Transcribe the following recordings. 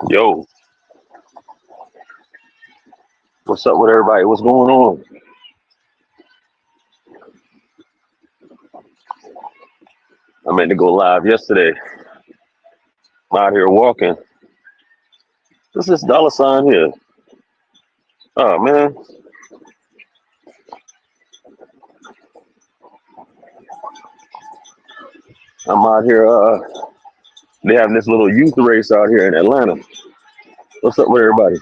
Yo, what's up with everybody? What's going on? I meant to go live yesterday. I'm out here walking. What's this dollar sign here? Oh man, I'm out here. They having this little youth race out here in Atlanta. What's up with everybody?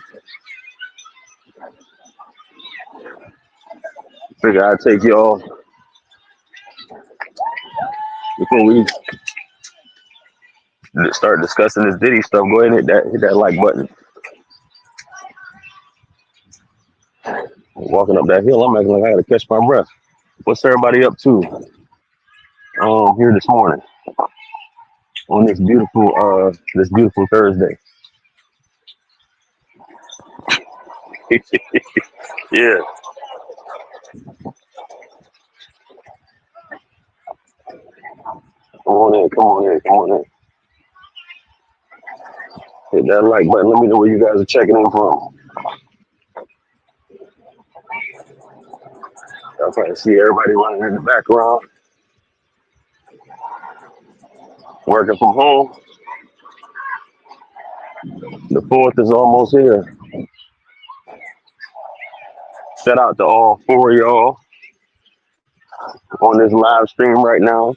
Figure I'd take y'all before we start discussing this Diddy stuff. Go ahead and hit that like button. Walking up that hill, I'm acting like I gotta catch my breath. What's everybody up to? Here this morning on this beautiful Thursday. Yeah, come on in, come on in, come on in. Hit that like button. Let me know where you guys are checking in from. I'll probably see everybody running in the background, working from home. The fourth is almost here. Shout out to all four of y'all on this live stream right now.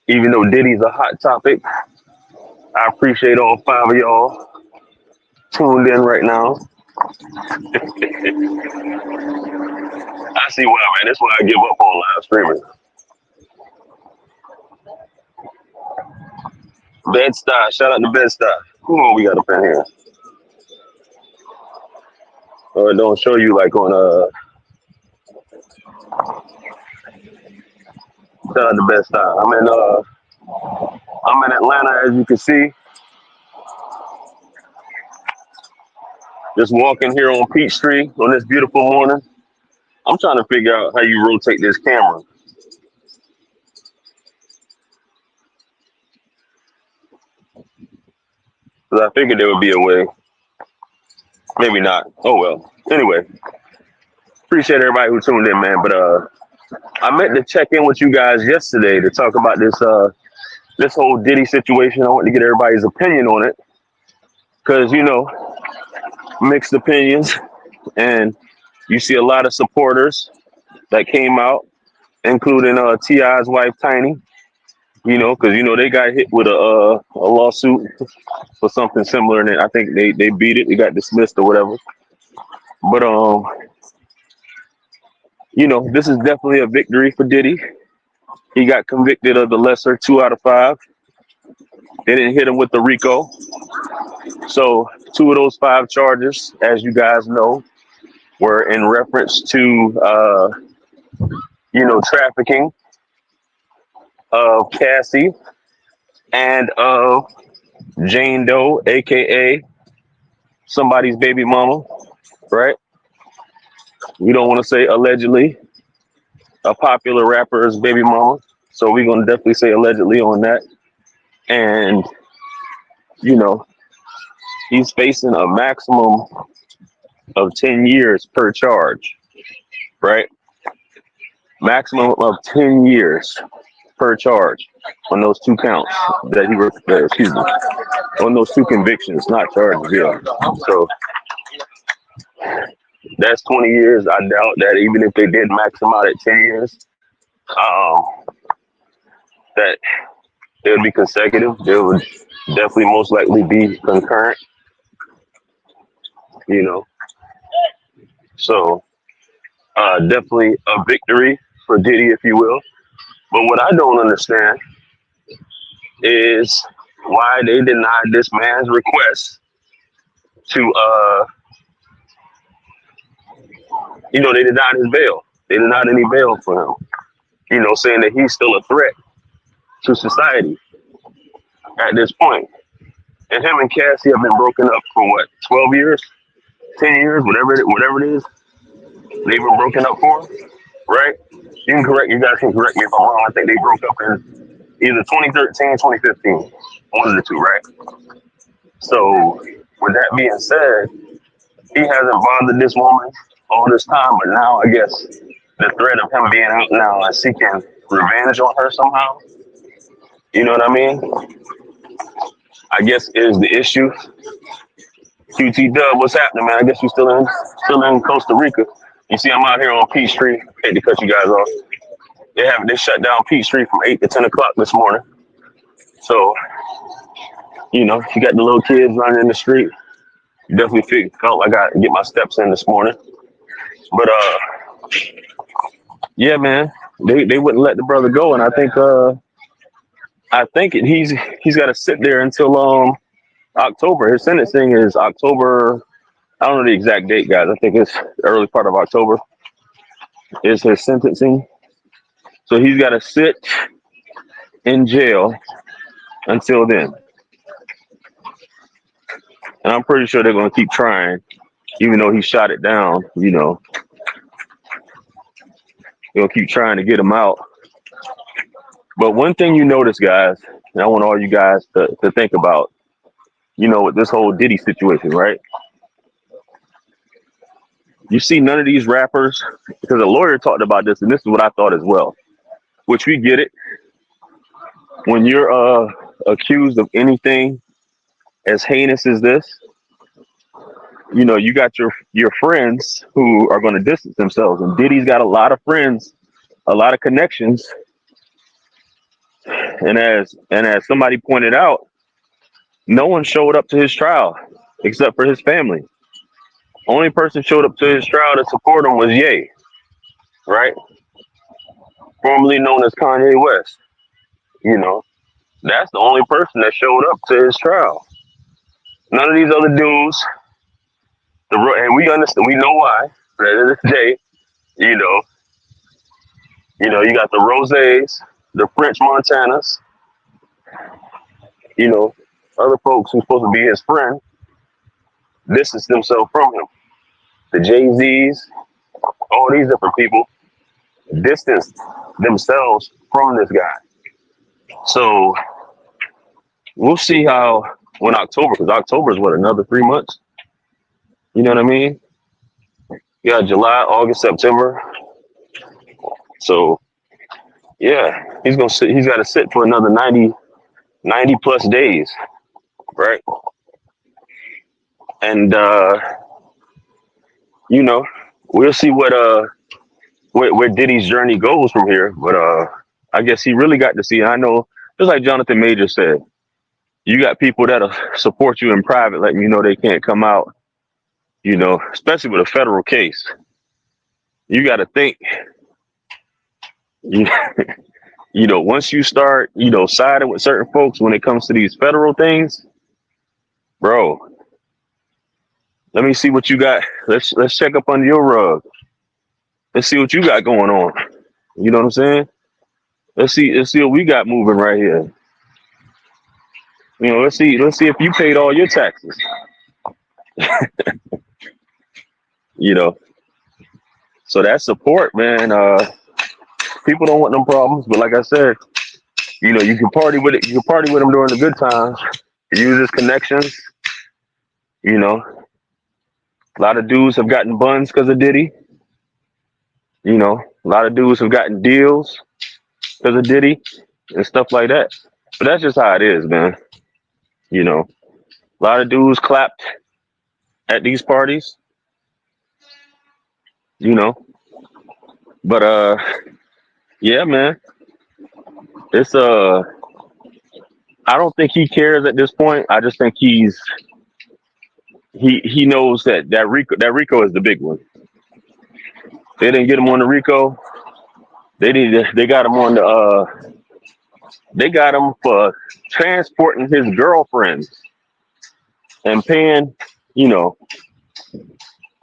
Even though Diddy's a hot topic, I appreciate all five of y'all tuned in right now. I see why, man. That's why I give up on live streaming. Bed-Stuy, shout out to Bed-Stuy. Who on we got up in here? Or it don't show you like on shout out to Bed-Stuy. I'm in Atlanta, as you can see. Just walking here on Peachtree on this beautiful morning. I'm trying to figure out how you rotate this camera. Because I figured there would be a way. Maybe not. Oh well. Anyway, appreciate everybody who tuned in, man. But I meant to check in with you guys yesterday to talk about this whole Diddy situation. I want to get everybody's opinion on it. Because, mixed opinions. And you see a lot of supporters that came out, including T.I.'s wife, Tiny. Because, they got hit with a lawsuit for something similar. And I think they beat it. It got dismissed or whatever. But, this is definitely a victory for Diddy. He got convicted of the lesser 2 out of 5. They didn't hit him with the RICO. So 2 of those 5 charges, as you guys know, were in reference to, trafficking of Cassie and of Jane Doe, a.k.a. somebody's baby mama, right? We don't want to say allegedly a popular rapper's baby mama. So we're going to definitely say allegedly on that. And, he's facing a maximum of 10 years per charge, right? Maximum of 10 years per charge on those 2 counts that on those 2 convictions, not charges, yeah. So that's 20 years. I doubt that even if they did max them out at 10 years, um, that it would be consecutive. It would definitely most likely be concurrent, you know. So definitely a victory for Diddy, if you will. But what I don't understand is why they denied this man's request to, they denied his bail. They denied any bail for him, saying that he's still a threat to society at this point. And him and Cassie have been broken up for what, 12 years, 10 years, whatever it is. They've been broken up for, right? You guys can correct me if I'm wrong. I think they broke up in either 2013, 2015, one of the two, right? So with that being said, he hasn't bothered this woman all this time, but now I guess the threat of him being out now and seeking revenge on her somehow, you know what I mean? I guess is the issue. QT Dub, what's happening, man? I guess you still in Costa Rica. You see, I'm out here on Peachtree. Hate to cut you guys off. They shut down Peachtree from 8 to 10 o'clock this morning. So, you know, you got the little kids running in the street. Definitely felt I got to get my steps in this morning. But yeah, man, they wouldn't let the brother go, and he's got to sit there until October. His sentencing is October. I don't know the exact date, guys. I think it's the early part of October is his sentencing. So he's got to sit in jail until then. And I'm pretty sure they're going to keep trying, even though he shot it down, you know. They'll keep trying to get him out. But one thing you notice, guys, and I want all you guys to think about, you know, with this whole Diddy situation, right? You see none of these rappers, because a lawyer talked about this, and this is what I thought as well, which we get it. When you're accused of anything as heinous as this, you know, you got your friends who are going to distance themselves. And Diddy's got a lot of friends, a lot of connections. And as somebody pointed out, no one showed up to his trial except for his family. Only person showed up to his trial to support him was Ye, right? Formerly known as Kanye West. You know, that's the only person that showed up to his trial. None of these other dudes, and we understand, we know why. At the end of the day, you know, you got the Rosés, the French Montanas, you know, other folks who's supposed to be his friend, distance themselves from him. The Jay-Z's, all these different people distanced themselves from this guy. So we'll see how when October, because October is what, another 3 months? You know what I mean? You got July, August, September. So yeah, he's got to sit for another 90 plus days, right? And you know, we'll see where Diddy's journey goes from here. But I guess he really got to see. I know, just like Jonathan Major said, you got people that'll support you in private, letting you know they can't come out. You know, especially with a federal case, you got to think. You know, once you start, you know, siding with certain folks when it comes to these federal things, bro. Let me see what you got. Let's check up under your rug. Let's see what you got going on. You know what I'm saying? Let's see what we got moving right here. You know, let's see if you paid all your taxes. You know. So that support, man, people don't want them problems, but like I said, you know, you can party with it. You can party with them during the good times. Use his connections. You know, a lot of dudes have gotten buns because of Diddy. You know, a lot of dudes have gotten deals because of Diddy and stuff like that. But that's just how it is, man. You know, a lot of dudes clapped at these parties. You know, but yeah, man. It's I don't think he cares at this point. I just think he knows that Rico is the big one. They didn't get him on the Rico. They got him on the they got him for transporting his girlfriends and paying, you know,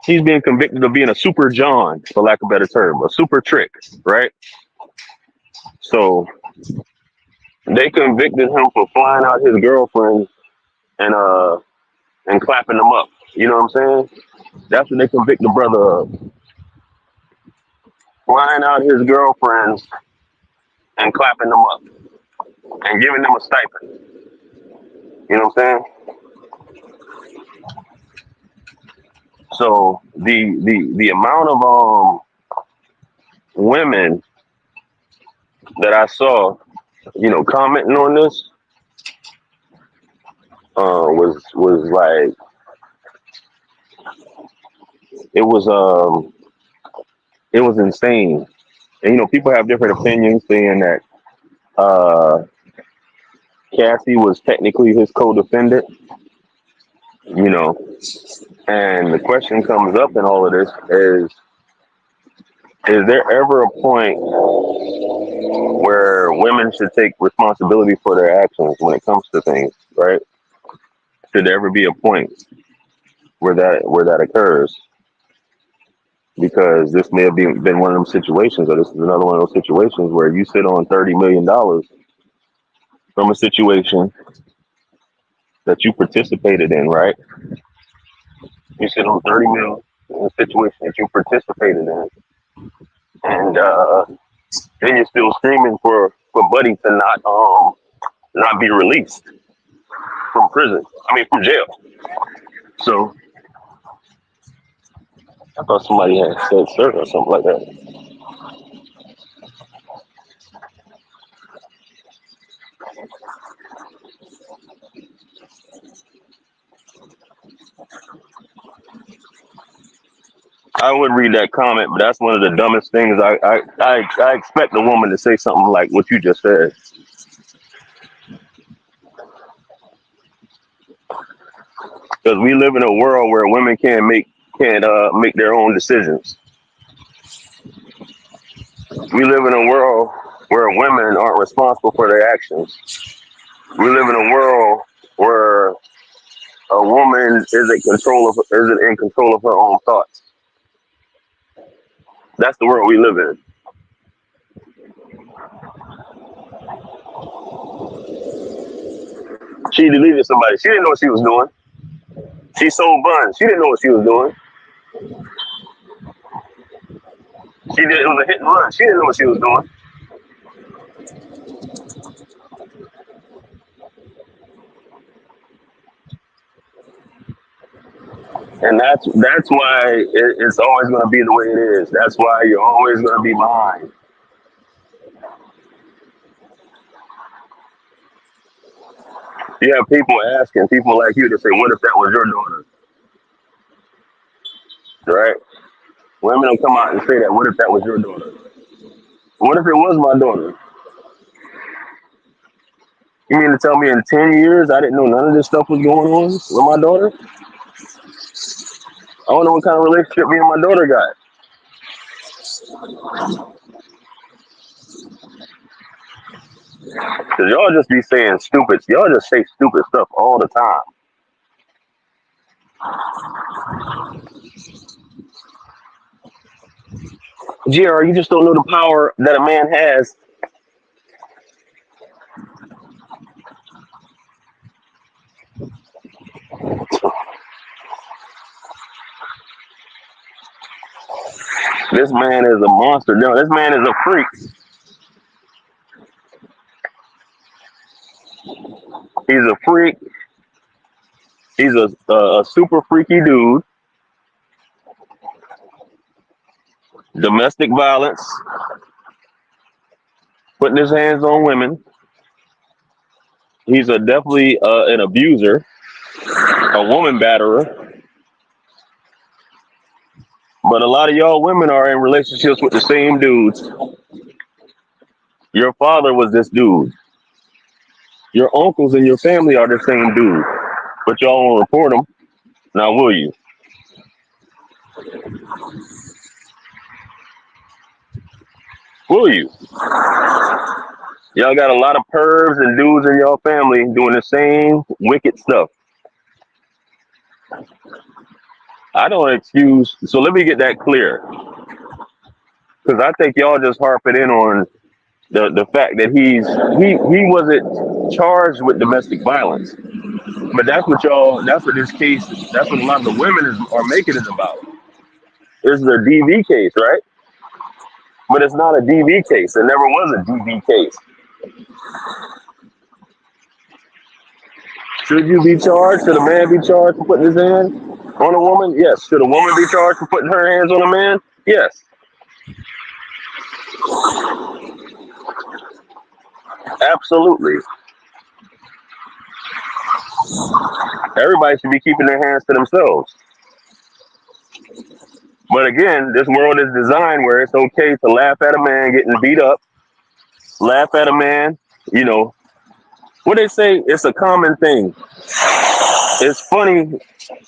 he's being convicted of being a super John, for lack of a better term, a super trick, right? So they convicted him for flying out his girlfriend and clapping them up. You know what I'm saying? That's what they convict the brother of. Flying out his girlfriends and clapping them up and giving them a stipend. You know what I'm saying? So the amount of women that I saw, commenting on this, was like, it was it was insane. And people have different opinions, saying that uh Cassie was technically his co-defendant, you know. And the question comes up in all of this is there ever a point where women should take responsibility for their actions when it comes to things, right? Should there ever be a point where that occurs? Because this may have been one of them situations, or this is another one of those situations where you sit on $30 million from a situation that you participated in, right? You sit on 30 mil in a situation that you participated in, and then you're still screaming for Buddy to not be released from prison. I mean, from jail. So I thought somebody had said sir or something like that. I would read that comment, but that's one of the dumbest things. I expect a woman to say something like what you just said, because we live in a world where women can't make their own decisions. We live in a world where women aren't responsible for their actions. We live in a world where a woman isn't in control of her own thoughts. That's the world we live in. She deleted somebody. She didn't know what she was doing. She sold buns. She didn't know what she was doing. It was a hit and run. She didn't know what she was doing. And that's why it's always going to be the way it is. That's why you're always going to be behind. You have people like you to say, "What if that was your daughter?" Right? Women will come out and say that. What if that was your daughter? What if it was my daughter? You mean to tell me in 10 years I didn't know none of this stuff was going on with my daughter? I don't know what kind of relationship me and my daughter got. Cause y'all just be saying stupid. Y'all just say stupid stuff all the time. GR, you just don't know the power that a man has. This man is a monster. No, this man is a freak. He's a freak. He's a super freaky dude. Domestic violence, putting his hands on women. He's definitely an abuser, a woman batterer. But a lot of y'all women are in relationships with the same dudes. Your father was this dude. Your uncles and your family are the same dude. But y'all won't report them. Now, will you? Will you? Y'all got a lot of pervs and dudes in y'all family doing the same wicked stuff. I don't excuse. So let me get that clear. Because I think y'all just harping in on the fact that he wasn't charged with domestic violence. But that's what this case, that's what a lot of the women are making it about. It's the DV case, right? But it's not a DV case. It never was a DV case. Should you be charged? Should a man be charged for putting his hand On a woman? Yes. Should a woman be charged for putting her hands on a man? Yes. Absolutely. Everybody should be keeping their hands to themselves. But again, this world is designed where it's okay to laugh at a man getting beat up, laugh at a man, you know, what they say, it's a common thing. It's funny.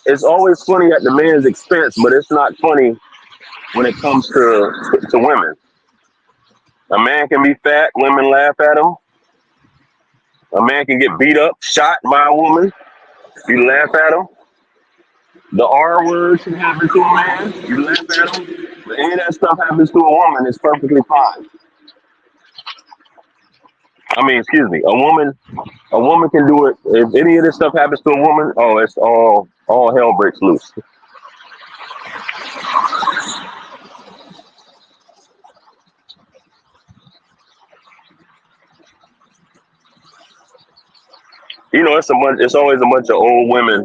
It's always funny at the man's expense, but it's not funny when it comes to women. A man can be fat, women laugh at him. A man can get beat up, shot by a woman, you laugh at him. The R word should happen to a man, you laugh at him. But any of that stuff happens to a woman, it's perfectly fine. I mean, excuse me, a woman can do it. If any of this stuff happens to a woman, oh, it's all hell breaks loose. You know, it's always a bunch of old women.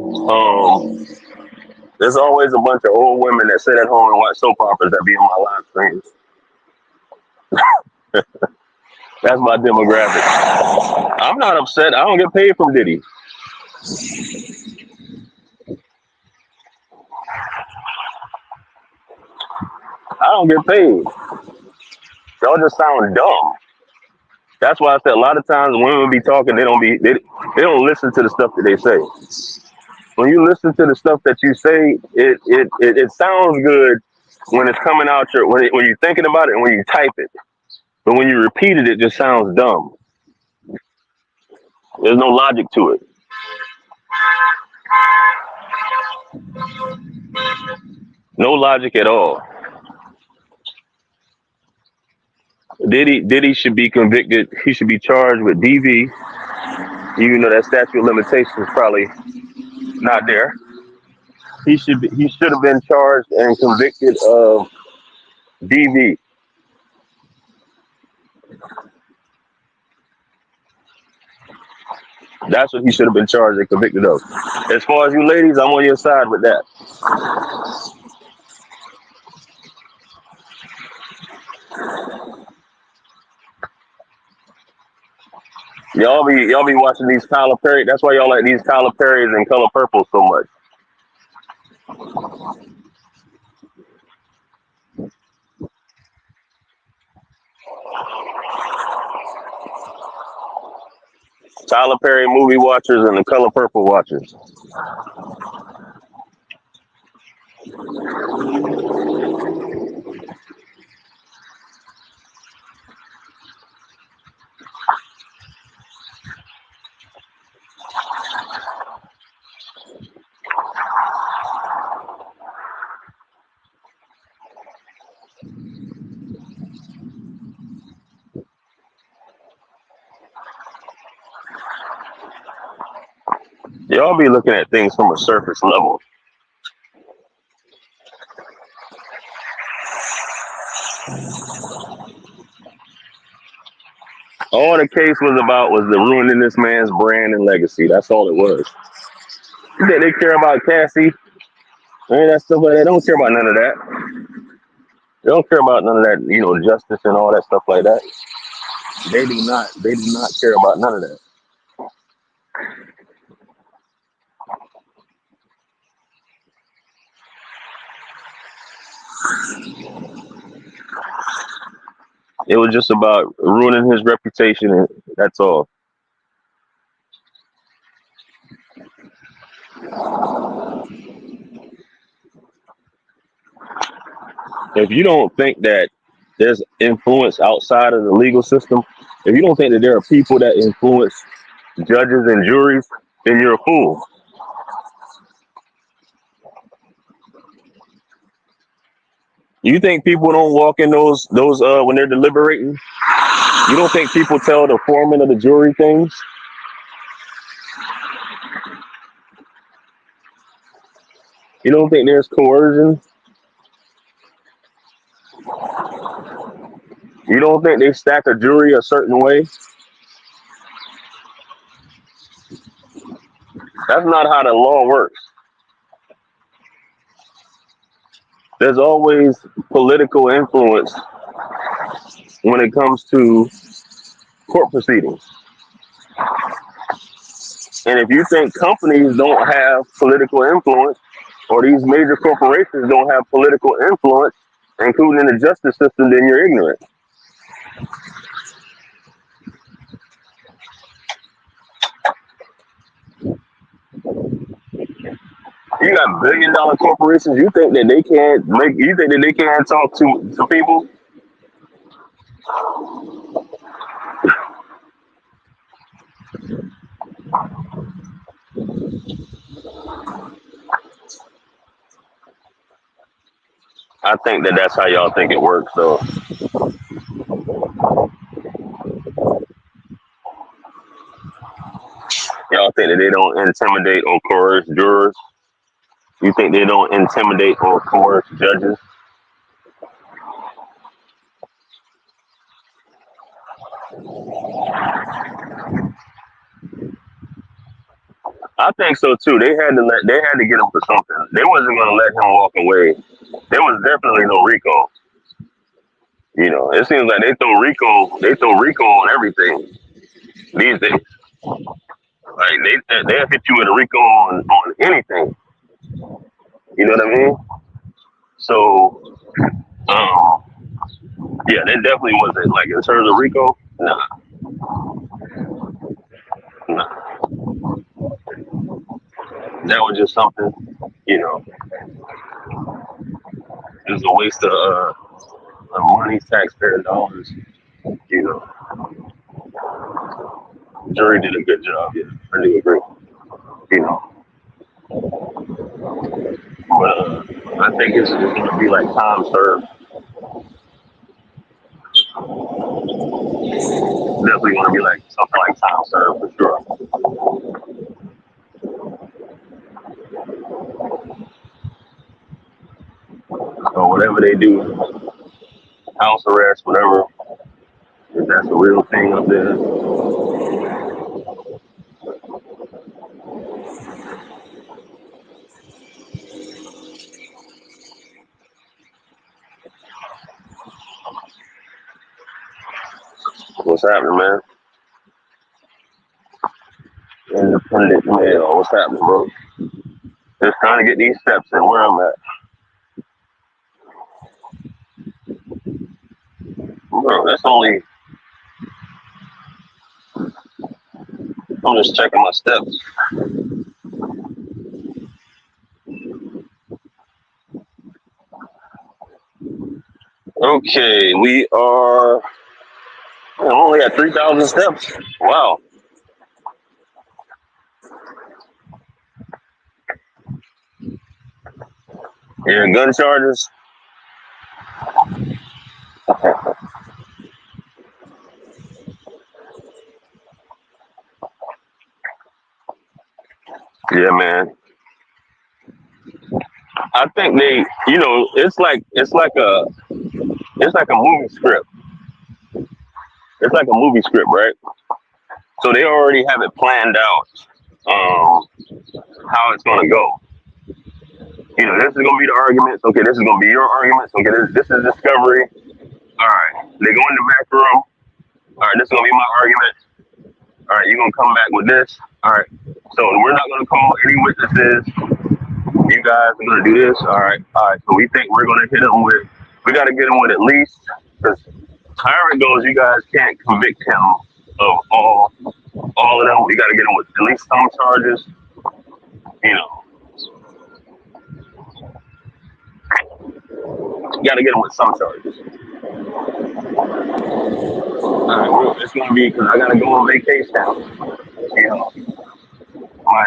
There's always a bunch of old women that sit at home and watch soap operas that be on my live streams. That's my demographic. I'm not upset. I don't get paid from Diddy. I don't get paid. Y'all just sound dumb. That's why I said a lot of times when women be talking, they don't listen to the stuff that they say. When you listen to the stuff that you say, it sounds good when it's coming out when you're thinking about it and when you type it. But when you repeat it, it just sounds dumb. There's no logic to it. No logic at all. Diddy should be convicted. He should be charged with DV. Even though that statute of limitations is probably not there. He should have been charged and convicted of DV. That's what he should have been charged and convicted of. As far as you ladies, I'm on your side with that. Y'all be watching these Tyler Perry. That's why y'all like these Tyler Perrys and Color Purple so much. Tyler Perry movie watchers and the Color Purple watchers. Y'all be looking at things from a surface level. All the case was about was the ruining this man's brand and legacy. That's all it was. You think they care about Cassie? And that stuff like that. They don't care about none of that. They don't care about none of that, justice and all that stuff like that. They do not. They do not care about none of that. It was just about ruining his reputation, and that's all. If you don't think that there's influence outside of the legal system, if you don't think that there are people that influence judges and juries, then you're a fool. You think people don't walk in those when they're deliberating? You don't think people tell the foreman of the jury things? You don't think there's coercion? You don't think they stack a jury a certain way? That's not how the law works. There's always political influence when it comes to court proceedings. And if you think companies don't have political influence, or these major corporations don't have political influence, including in the justice system, then you're ignorant. You got billion-dollar corporations. You think that they can't make? You think that they can't talk to people? I think that that's how y'all think it works. So y'all think that they don't intimidate or coerce jurors. You think they don't intimidate or coerce judges? I think so too. They had to get him for something. They wasn't gonna let him walk away. There was definitely no Rico. You know, it seems like they throw Rico on everything these days. Like they'll hit you with a Rico on anything. You know what I mean? So um yeah, that definitely wasn't like in terms of Rico, nah, nah. That was just something, you know, it was a waste of money, taxpayer dollars, you know. Jury did a good job, yeah. I do agree. You know. But I think it's gonna be like time served. Definitely gonna be like something like time served for sure. So whatever they do, house arrest, whatever, if that's a real thing up there, what's happening, man? Independent male, what's happening, bro? Just trying to get these steps in where I'm at. Bro, that's only I'm just checking my steps. Okay, we are only at 3,000 steps. Wow. Yeah, gun charges. Yeah, man. I think they, you know, it's like a movie script. It's like a movie script, right? So they already have it planned out, um, how it's gonna go. You know, this is gonna be the arguments. Okay, this is gonna be your arguments. Okay, this is discovery. All right, they go in the back room. All right, this is gonna be my argument. All right, you're gonna come back with this. All right, so we're not gonna call any witnesses. You guys are gonna do this. All right. So we think we're gonna hit them with. We gotta get them with at least because however it goes, you guys can't convict him of all of them. We gotta get him with at least some charges. You know, you gotta get him with some charges. All right, well, it's gonna be because I gotta go on vacation. You know, my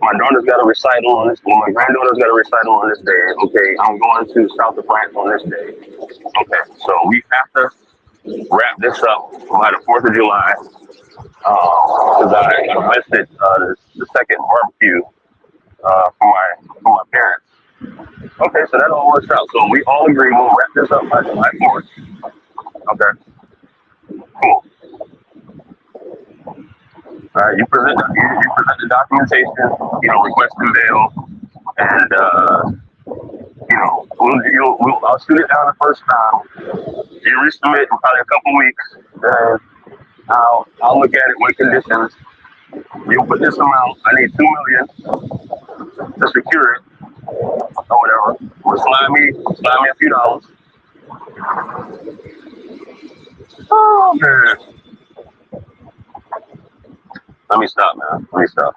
my daughter's got a recital on this. Well, my granddaughter's got a recital on this day. Okay, I'm going to south of France on this day. Okay, so we have to wrap this up by the 4th of July because I missed it the second barbecue for my parents. Okay, so that all works out. So we all agree we'll wrap this up by July 4th. Okay, cool. You present the documentation, you know, requesting bail, and I'll shoot it down the first time. You resubmit in probably a couple weeks. I'll look at it with conditions. You put this amount. I need 2 million to secure it or whatever. Or slide me a few dollars. Oh man. Let me stop, man. Let me stop.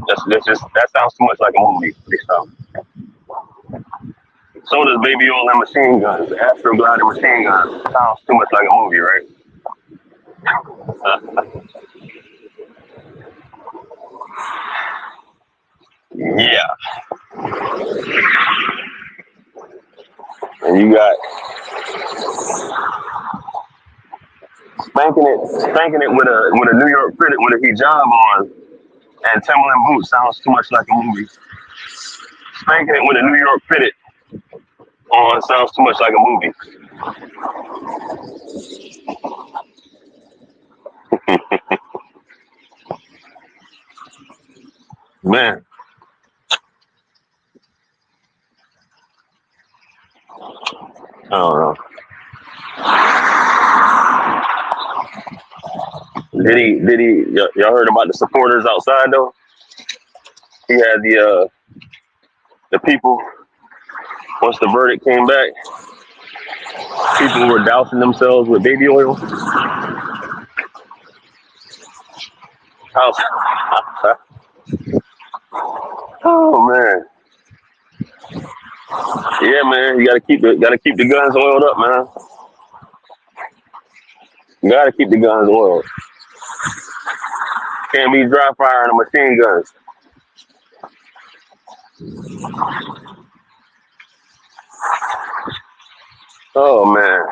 That sounds too much like a movie. Let me stop. So does Baby Oil and Machine Guns. Astroglide and Machine Guns. Sounds too much like a movie, right? Yeah. And you got spanking it with a New York critic with a hijab on and Timberland boots sounds too much like a movie. Spanking it with a New York critic on sounds too much like a movie. Man, I don't know. Y'all heard about the supporters outside though? He had the people, once the verdict came back, people were dousing themselves with baby oil. Oh man. Yeah, man, you gotta keep the guns oiled up, man. You gotta keep the guns oiled. Can't be dry firing a machine guns. Oh man.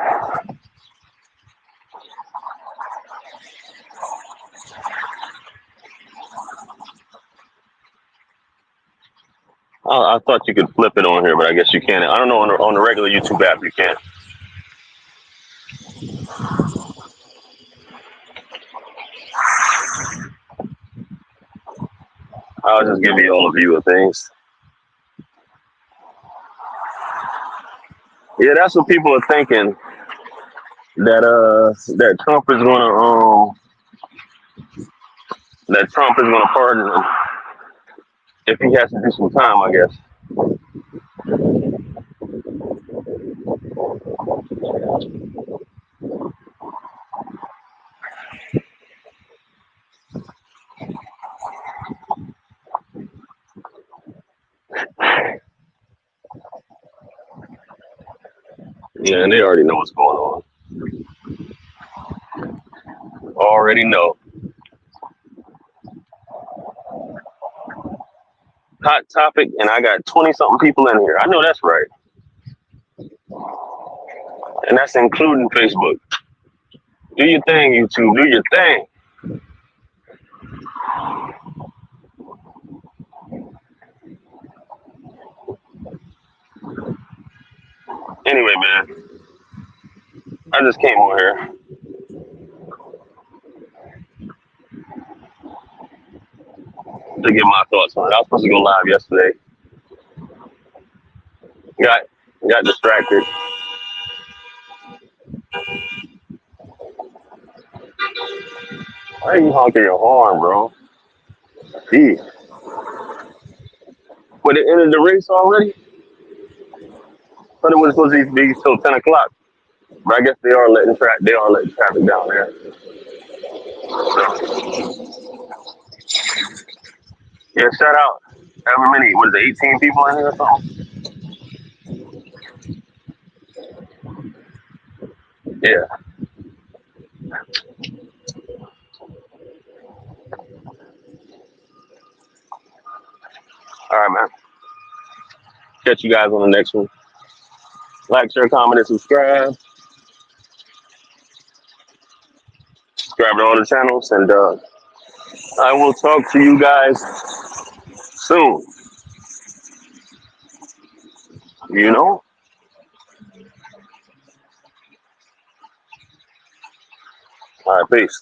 I thought you could flip it on here, but I guess you can't. I don't know on the regular YouTube app you can't. I'll just give you all a view of things. Yeah, that's what people are thinking. That Trump is gonna pardon him if he has to do some time, I guess. Yeah, and they already know what's going on. Already know. Hot topic, and I got 20 something people in here. I know that's right. And that's including Facebook. Do your thing, YouTube. Do your thing. Anyway, man, I just came on here to give my thoughts on it. I was supposed to go live yesterday. Got got distracted. Why are you honking your horn, bro? Gee. But it ended the race already? But it was supposed to be till 10 o'clock. But I guess they are letting traffic down there. So, yeah, shout out. However many, what is it, 18 people in here or something? Yeah. All right, man. Catch you guys on the next one. Like, share, comment, and subscribe. Subscribe to all the channels, and I will talk to you guys soon. You know? All right, peace.